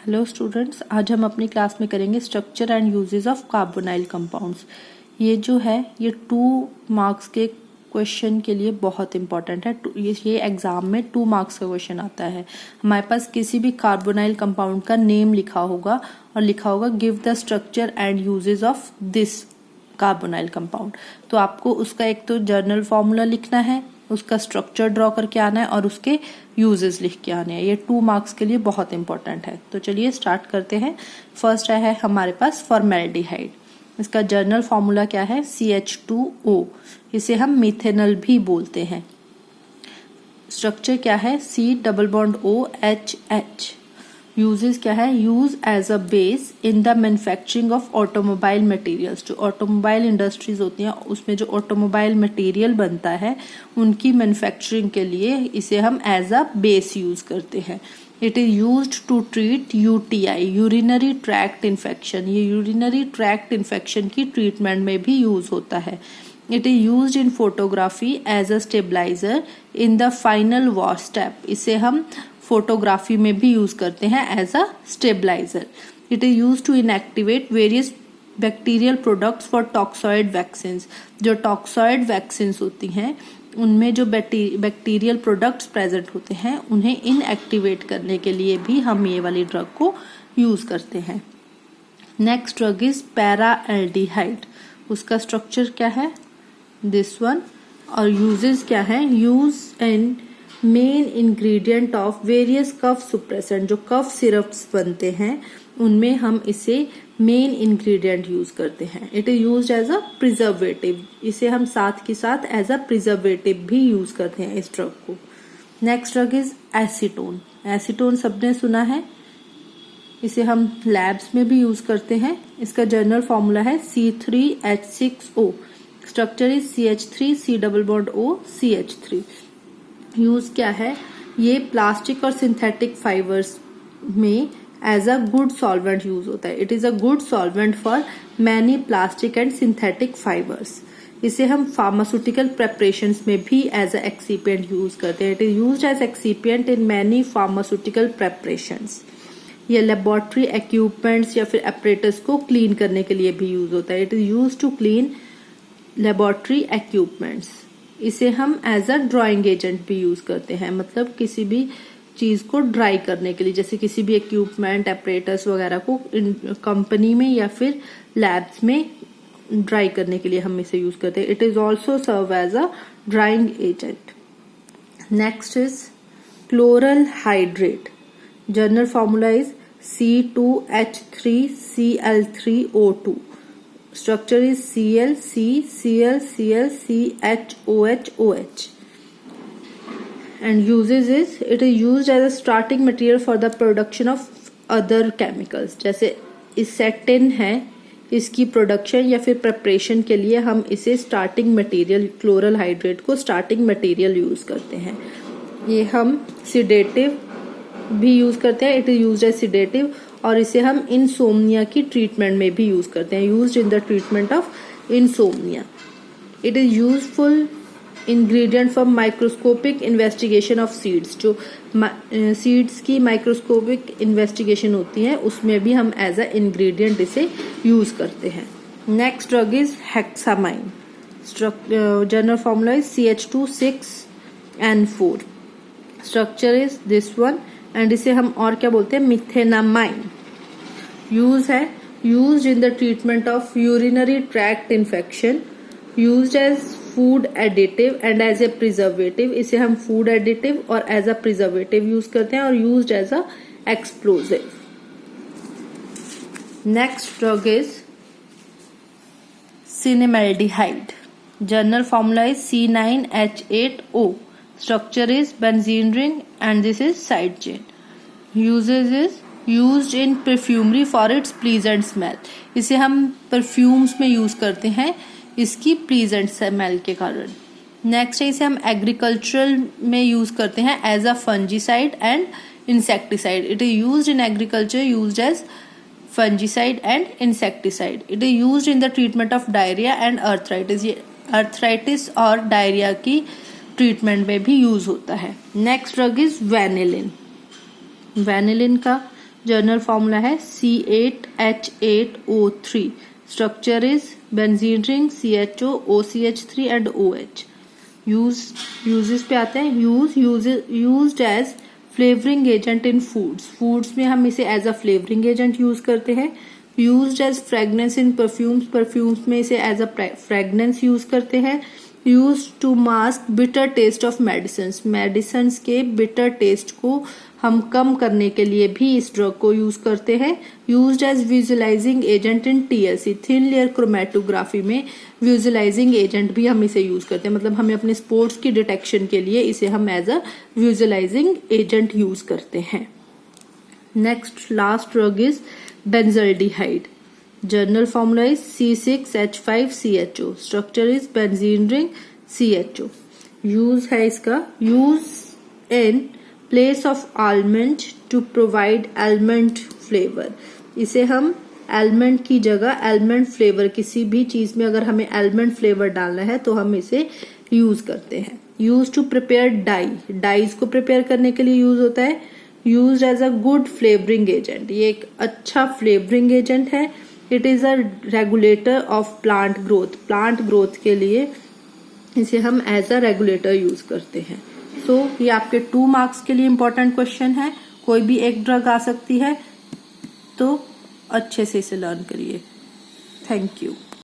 Hello students, आज हम अपनी क्लास में करेंगे structure and uses of carbonyl compounds. ये जो है ये 2 मार्क्स के क्वेश्चन के लिए बहुत इंपॉर्टेंट है। ये एग्जाम में 2 मार्क्स का क्वेश्चन आता है। हमारे पास किसी भी कार्बोनाइल कंपाउंड का नेम लिखा होगा और लिखा होगा give the structure and uses of this carbonyl compound. तो आपको उसका एक तो जर्नल फॉर्मूला लिखना है, उसका स्ट्रक्चर ड्रॉ करके आना है और उसके यूजेस लिख के आने हैं। ये 2 मार्क्स के लिए बहुत इंपॉर्टेंट है। तो चलिए स्टार्ट करते हैं। फर्स्ट है हमारे पास फॉर्मेल्डिहाइड। इसका जर्नल फॉर्मूला क्या है? CH2O। इसे हम मिथेनॉल भी बोलते हैं। स्ट्रक्चर क्या है? C double bond OHH। Uses क्या है? Use as a base in the manufacturing of automobile materials. जो ऑटोमोबाइल इंडस्ट्रीज होती हैं उसमें जो ऑटोमोबाइल मटेरियल बनता है उनकी मैन्युफैक्चरिंग के लिए इसे हम एज अ बेस यूज करते हैं। It is used to treat UTI, urinary tract infection. ये यूरिनरी ट्रैक्ट इन्फेक्शन की ट्रीटमेंट में भी यूज होता है। It is used in photography as a stabiliser in the final wash step. इसे हम फोटोग्राफी में भी यूज करते हैं as a stabiliser. It is use to inactivate various bacterial products for toxoid vaccine. जो टॉक्सॉइड वैक्सीन होती हैं उनमें जो बैक्टीरियल प्रोडक्ट्स प्रेजेंट होते हैं उन्हें इनएक्टिवेट करने के लिए भी हम ये वाली ड्रग को यूज करते हैं। Next drug is paraldehyde. उसका स्ट्रक्चर क्या है? This one. और यूजेस क्या है? Use in main ingredient of various cough suppressant. जो कफ सिरप्स बनते हैं उनमें हम इसे मेन इंग्रेडिएंट यूज करते हैं। It is used as a preservative. इसे हम साथ के साथ एज अ प्रिजर्वेटिव भी यूज करते हैं इस ड्रग को। Next drug is acetone. Acetone सबने सुना है। इसे हम लैब्स में भी यूज करते हैं। इसका जर्नल फॉर्मूला है C3H6O। Structure is CH3 C double bond O CH3। Use क्या है? ये प्लास्टिक और सिंथेटिक फाइबर्स में as a good solvent use होता है। It is a good solvent for many plastic and synthetic fibres. इसे हम फार्मास्यूटिकल प्रेपरेशंस में भी एज अ एक्सीपिएंट यूज करते हैं। It is used as excipient in many pharmaceutical preparations. ये laboratory equipments या फिर एपरेटस को क्लीन करने के लिए भी यूज होता है। It is used to clean laboratory equipments. इसे हम एज अ ड्राइंग एजेंट भी यूज करते हैं, मतलब किसी भी चीज को ड्राई करने के लिए, जैसे किसी भी इक्विपमेंट एपरेटस वगैरह को कंपनी में या फिर लैब्स में ड्राई करने के लिए हम इसे यूज करते हैं। It is also serve as a drying agent. Next is chloral hydrate. General formula is C2H3Cl3O2। Structure is ClClClClCHOHOH and uses is it is used as a starting material for the production of other chemicals। जैसे इसेटिन है, इसकी production या फिर preparation के लिए हम इसे starting material chloral hydrate को स्टार्टिंग मटेरियल यूज करते हैं। ये हम सिडेटिव भी यूज करते हैं। It is used as sedative और इसे हम इंसोम्निया की ट्रीटमेंट में भी यूज करते हैं। Used in the treatment of insomnia. It is useful ingredient for microscopic investigation of seeds. जो सीड्स की माइक्रोस्कोपिक इन्वेस्टिगेशन होती है उसमें भी हम एज अ इंग्रेडिएंट इसे यूज करते हैं। Next drug is hexamine. General formula is CH2 6N4। Structure is this one and इसे हम और क्या बोलते हैं? मिथेनामाइन। यूज है used in the treatment of urinary tract infection. Used as food additive and as a preservative. इसे हम food additive और एज अ प्रिजर्वेटिव यूज करते हैं और used as a explosive. Next drug is cinnamaldehyde. General formula is C9H8O। Structure is benzene ring and this is side chain. Uses is used in perfumery for its pleasant smell. इसे हम perfumes में use करते हैं इसकी pleasant smell के कारण। Next है इसे हम एग्रीकल्चरल में यूज करते हैं as a fungicide and insecticide. It is used in agriculture, used as fungicide and insecticide. It is used in the treatment of diarrhoea and arthritis. ये अर्थराइटिस और डायरिया की ट्रीटमेंट में भी यूज होता है। Next drug is vanillin. Vanillin का general formula है C8H8O3, structure is benzene ring, CHO, OCH3 and OH। Uses पे आते हैं। Used as flavouring agent in foods में हम इसे as a flavouring agent use करते हैं। Used as fragrance in perfumes में इसे एज अ फ्रेगनेंस यूज करते हैं। Use to mask bitter taste of medicine के बिटर टेस्ट को हम कम करने के लिए भी इस ड्रग को यूज करते हैं। Used as visualising agent in TLC, thin layer chromatography में विजुअलाइजिंग एजेंट भी हम इसे यूज करते हैं, मतलब हमें अपने स्पोर्ट्स की डिटेक्शन के लिए इसे हम as a visualising agent use करते हैं। Next last drug is benzaldehyde. General formula is C6H5CHO, structure is benzene ring, CHO। Use है इसका, use in place of almond to provide almond flavour. इसे हम आलमंड की जगह आलमंड फ्लेवर, किसी भी चीज में अगर हमें आलमंड फ्लेवर डालना है तो हम इसे यूज करते हैं। यूज टू प्रिपेयर डाइज को प्रिपेयर करने के लिए यूज होता है। Use as a good flavouring agent, ये एक अच्छा फ्लेवरिंग एजेंट है। It is a regulator of plant growth के लिए इसे हम एज अ रेगुलेटर यूज करते हैं। सो ये आपके 2 मार्क्स के लिए इंपॉर्टेंट क्वेश्चन है। कोई भी एक ड्रग आ सकती है, तो अच्छे से इसे लर्न करिए। Thank you.